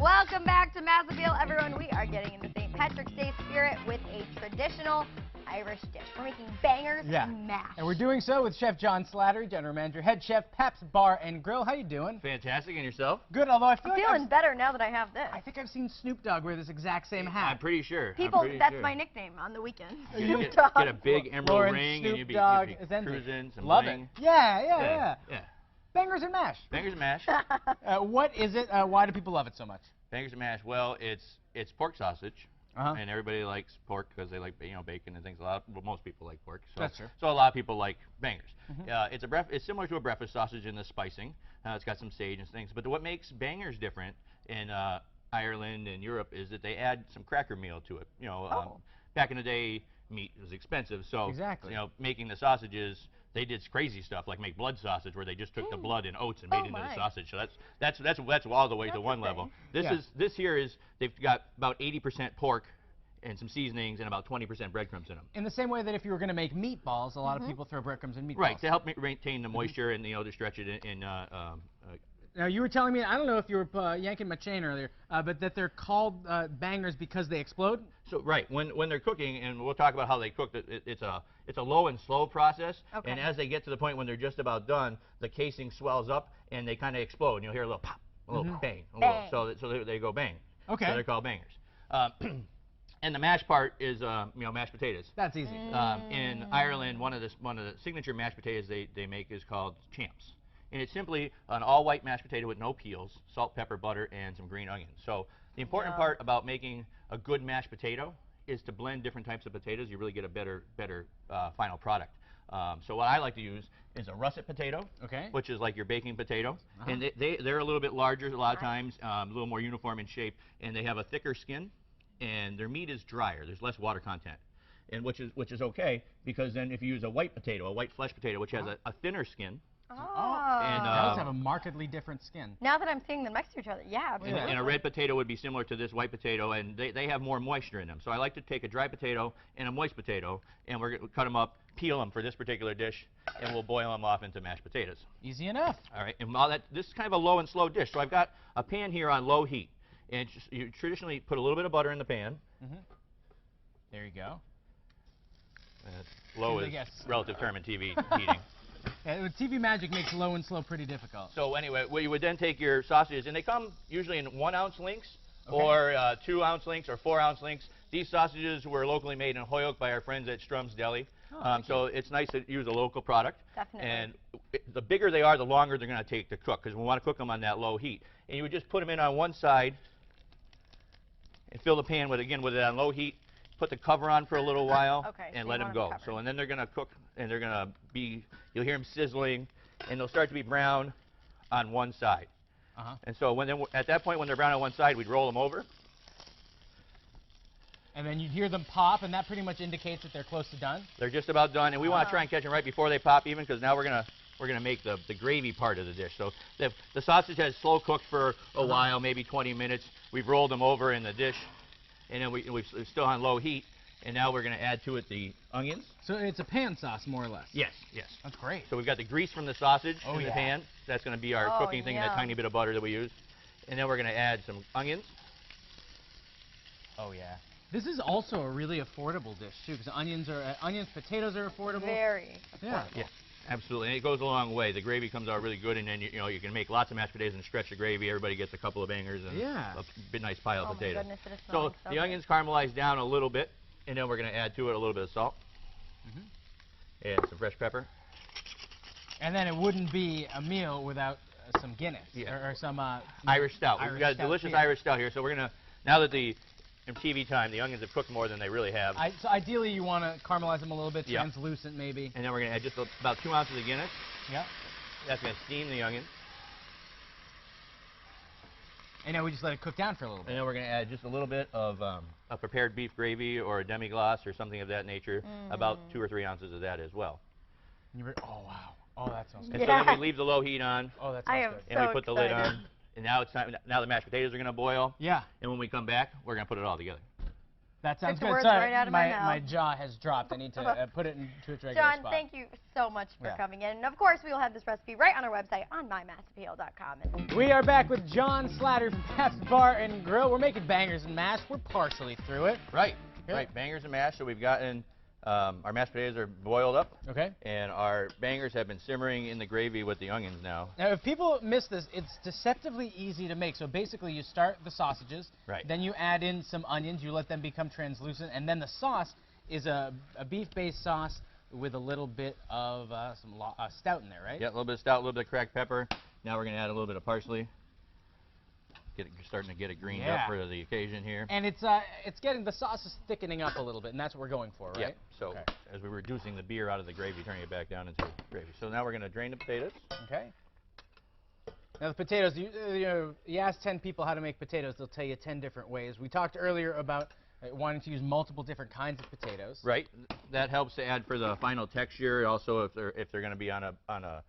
Welcome back to Massapeel, everyone. We are getting into St. Patrick's Day spirit with a traditional Irish dish. We're making bangers and mash. And we're doing so with Chef John Slattery, General Manager, Head Chef, Pabst Bar and Grill. How you doing? Fantastic. And yourself? Good, although I feel I'm feeling better now that I have this. I think I've seen Snoop Dogg wear this exact same hat. I'm pretty sure. People, that's my nickname on the weekend. Get a big emerald Lauren, ring Snoop and you'd be cruising, some Love bling. it. Yeah. Bangers and mash. Bangers and mash. What is it? Why do people love it so much? Bangers and mash. Well, it's pork sausage. And everybody likes pork because they like bacon and things. Well, most people like pork. So, that's true. So a lot of people like bangers. It's similar to a breakfast sausage in the spicing. It's got some sage and things. But what makes bangers different in Ireland and Europe is that they add some cracker meal to it. Back in the day, meat was expensive, so making the sausages, they did crazy stuff like make blood sausage, where they just took the blood and oats and made it into the sausage. So that's all the way to one level. This here is they've got about 80% pork and some seasonings and about 20% breadcrumbs in them. In the same way that if you were going to make meatballs, a lot of people throw breadcrumbs in meatballs. Right, to help maintain the moisture and to stretch it in. Now, you were telling me, I don't know if you were yanking my chain earlier, but that they're called bangers because they explode? So, right, when they're cooking, and we'll talk about how they cook, it's a low and slow process, and as they get to the point when they're just about done, the casing swells up, and they kind of explode, and you'll hear a little pop, a little bang, so they go bang. Okay. So they're called bangers. And the mash part is, mashed potatoes. That's easy. In Ireland, one of the signature mashed potatoes they make is called champs. And it's simply an all-white mashed potato with no peels, salt, pepper, butter, and some green onions. So the important part about making a good mashed potato is to blend different types of potatoes. You really get a better final product. So what I like to use is a russet potato, which is like your baking potato. And they're a little bit larger a lot of times, a little more uniform in shape, and they have a thicker skin, and their meat is drier. There's less water content. And which is okay, because then if you use a white potato, a white flesh potato, which has a thinner skin, and those have a markedly different skin. Now that I'm seeing them next to each other, absolutely. And a red potato would be similar to this white potato, and they have more moisture in them. So I like to take a dry potato and a moist potato, and we're going to cut them up, peel them for this particular dish, and we'll boil them off into mashed potatoes. Easy enough. All right, and this is kind of a low and slow dish. So I've got a pan here on low heat, and you traditionally put a little bit of butter in the pan. There you go. Low is relative term in TV heating. Yeah, TV magic makes low and slow pretty difficult. So anyway, you would then take your sausages, and they come usually in 1 ounce links, or 2 ounce links, or 4 ounce links. These sausages were locally made in Holyoke by our friends at Strum's Deli. So it's nice to use a local product. Definitely. And the bigger they are, the longer they're going to take to cook, because we want to cook them on that low heat. And you would just put them in on one side and fill the pan with it on low heat. Put the cover on for a little while and let them go. So, and then they're going to cook, and they're going to be, you'll hear them sizzling, and they'll start to be brown on one side. And so at that point, when they're brown on one side, we'd roll them over. And then you'd hear them pop, and that pretty much indicates that they're close to done? They're just about done, and we want to try and catch them right before they pop even, because now we're going to make the gravy part of the dish. So the sausage has slow cooked for a while, maybe 20 minutes. We've rolled them over in the dish. And then we're still on low heat, and now we're going to add to it the onions. So it's a pan sauce, more or less? Yes. That's great. So we've got the grease from the sausage in the pan. That's going to be our cooking thing, that tiny bit of butter that we use. And then we're going to add some onions. Oh, yeah. This is also a really affordable dish, too, because potatoes are affordable. Very affordable. Yeah. Absolutely, and it goes a long way. The gravy comes out really good, and then you can make lots of mashed potatoes and stretch the gravy. Everybody gets a couple of bangers and a nice pile of potatoes. My goodness, so the onions caramelize down a little bit, and then we're going to add to it a little bit of salt and some fresh pepper. And then it wouldn't be a meal without some Guinness or some Irish stout. We've got a delicious Irish stout here. So we're going to, now that in TV time, the onions have cooked more than they really have. So ideally, you want to caramelize them a little bit, translucent maybe. And then we're going to add just about 2 ounces of Guinness. Yep. That's going to steam the onion. And now we just let it cook down for a little bit. And then we're going to add just a little bit of a prepared beef gravy or a demi-glace or something of that nature. About 2 or 3 ounces of that as well. Oh, wow. Oh, that sounds good. And so then we leave the low heat on. Oh, that sounds good. And we put the lid on. And now it's time. Now the mashed potatoes are going to boil. Yeah. And when we come back, we're going to put it all together. That sounds the good. words Sorry, right out of my mouth. my jaw has dropped. I need to put it into its regular John, spot. thank you so much for Yeah. coming in. And of course, we will have this recipe right on our website on mymassappeal.com. We are back with John Slattery from Pat's Bar and Grill. We're making bangers and mash. We're partially through it. Right. Yeah. Right. Bangers and mash. So we've gotten our mashed potatoes are boiled up, Okay. and our bangers have been simmering in the gravy with the onions now. Now, if people miss this, it's deceptively easy to make. So basically, you start the sausages. Right. Then you add in some onions. You let them become translucent, and then the sauce is a beef-based sauce with a little bit of some stout in there, right? Yeah, a little bit of stout, a little bit of cracked pepper. Now we're going to add a little bit of parsley. Starting to get it greened Yeah. up for the occasion here. And it's getting, the sauce is thickening up a little bit, and that's what we're going for, right? Yeah. So Okay. as we're reducing the beer out of the gravy, turning it back down into gravy. So now we're going to drain the potatoes. Okay. Now the potatoes, you ask 10 people how to make potatoes, they'll tell you 10 different ways. We talked earlier about wanting to use multiple different kinds of potatoes. Right. That helps to add for the final texture. Also, if they're going to be on a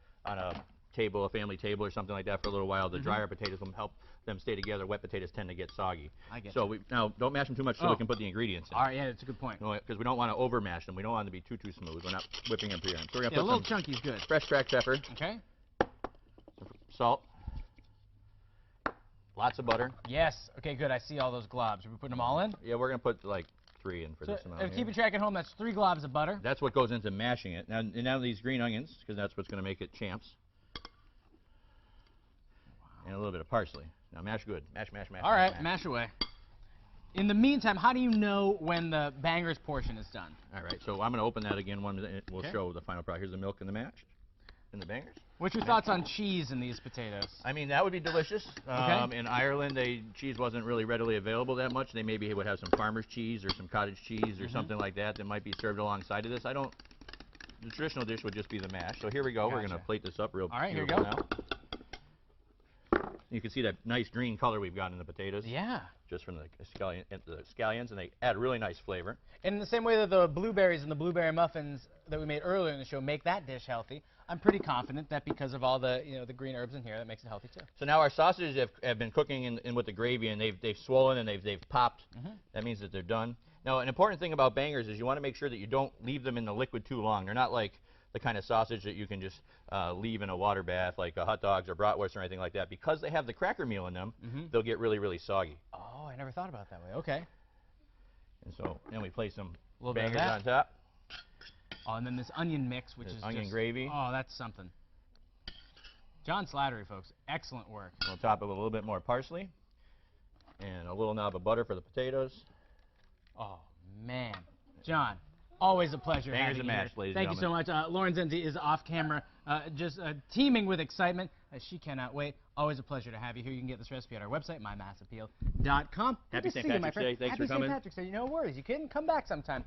table, a family table or something like that for a little while, the drier potatoes will help them stay together. Wet potatoes tend to get soggy. I get So now don't mash them too much so we can put the ingredients in. All right, yeah, that's a good point. Because we don't want to over mash them. We don't want them to be too smooth. We're not whipping them pre-arm. So we're going Yeah, to a put little some chunky is good. fresh cracked pepper, Okay. salt, lots of butter. Yes. Okay, good. I see all those globs. Are we putting them all in? Yeah, we're going to put like 3 in for So, this amount. if here. keeping track at home, that's 3 globs of butter. That's what goes into mashing it. Now these green onions, because that's what's going to make it champs. And a little bit of parsley. Now mash good. Mash, mash, mash. All right, mash. mash away. In the meantime, how do you know when the bangers portion is done? All right, so I'm going to open that again. We'll Okay. show the final product. Here's the milk and the mash and the bangers. What's your thoughts on cheese in these potatoes? I mean, that would be delicious. Okay. In Ireland, cheese wasn't really readily available that much. They maybe would have some farmer's cheese or some cottage cheese or something like that that might be served alongside of this. The traditional dish would just be the mash. So here we go. We're going to Gotcha. plate this up real All right, here we beautiful go. now. You can see that nice green color we've got in the potatoes. Yeah. Just from the scallions, and they add really nice flavor. In the same way that the blueberries and the blueberry muffins that we made earlier in the show make that dish healthy, I'm pretty confident that because of all the the green herbs in here, that makes it healthy too. So now our sausages have been cooking in with the gravy, and they've swollen and they've popped. That means that they're done. Now, an important thing about bangers is you want to make sure that you don't leave them in the liquid too long. They're not like the kind of sausage that you can just leave in a water bath, like hot dogs or bratwurst or anything like that. Because they have the cracker meal in them, they'll get really, really soggy. Oh, I never thought about it that way. Okay. And so then we place some Little bit of bangers that. on top. Oh, and then this onion mix, which This is onion just, gravy. Oh, that's something. John Slattery, folks. Excellent work. We'll top it with a little bit more parsley and a little knob of butter for the potatoes. Oh, man. John, always a pleasure Bangers having and you mash, here. ladies Thank and you so much. Lauren Zenzi is off camera, just teeming with excitement. She cannot wait. Always a pleasure to have you here. You can get this recipe at our website, mymassappeal.com. Good Happy to St. see you, my Patrick's friend. Day. Thanks Happy for coming. St. Patrick's Day. No worries. You can come back sometime.